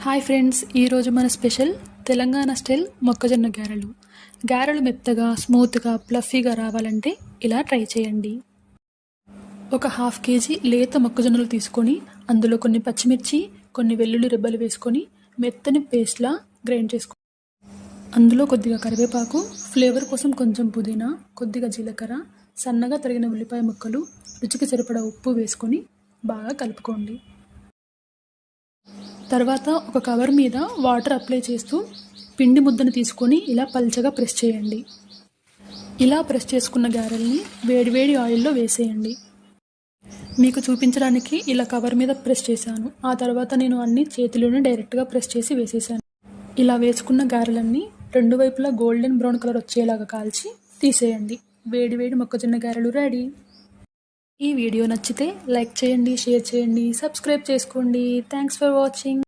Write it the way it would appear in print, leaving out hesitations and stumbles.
Hi friends, ఈరోజు మన special Telangana style మొక్కజొన్న గారెలు. గారెలు మెత్తగా, స్మూత్గా, ప్లఫీగా రావాలంటే ఇలా ట్రై చేయండి. ఒక 1/2 కేజీ లేత మొక్కజొన్నలు తీసుకొని అందులో కొన్ని పచ్చిమిర్చి, కొన్ని వెల్లుల్లి రెబ్బలు వేసుకొని మెత్తని పేస్ట్లా గ్రైండ్ చేసుకోండి. అందులో కొద్దిగా కరివేపాకు, ఫ్లేవర్ కోసం కొంచెం పుదీనా, కొద్దిగా జీలకర్ర, సన్నగా తరిగిన ఉల్లిపాయ ముక్కలు, రుచికి సరిపడా ఉప్పు వేసుకొని బాగా కలుపుకోండి. తర్వాత ఒక కవర్ మీద వాటర్ అప్లై చేస్తూ పిండి ముద్దను తీసుకొని ఇలా పల్చగా ప్రెస్ చేయండి. ఇలా ప్రెస్ చేసుకున్న గారెల్ని వేడివేడి ఆయిల్లో వేసేయండి. మీకు చూపించడానికి ఇలా కవర్ మీద ప్రెస్ చేశాను. ఆ తర్వాత నేను అన్ని చేతిలోనే డైరెక్ట్గా ప్రెస్ చేసి వేసేసాను. ఇలా వేసుకున్న గారెలన్నీ రెండు వైపులా గోల్డెన్ బ్రౌన్ కలర్ వచ్చేలాగా కాల్చి తీసేయండి. వేడివేడి మొక్కజొన్న గారెలు రెడీ. ఈ వీడియో నచ్చితే లైక్ చేయండి, షేర్ చేయండి, సబ్స్క్రైబ్ చేసుకోండి. Thanks for watching.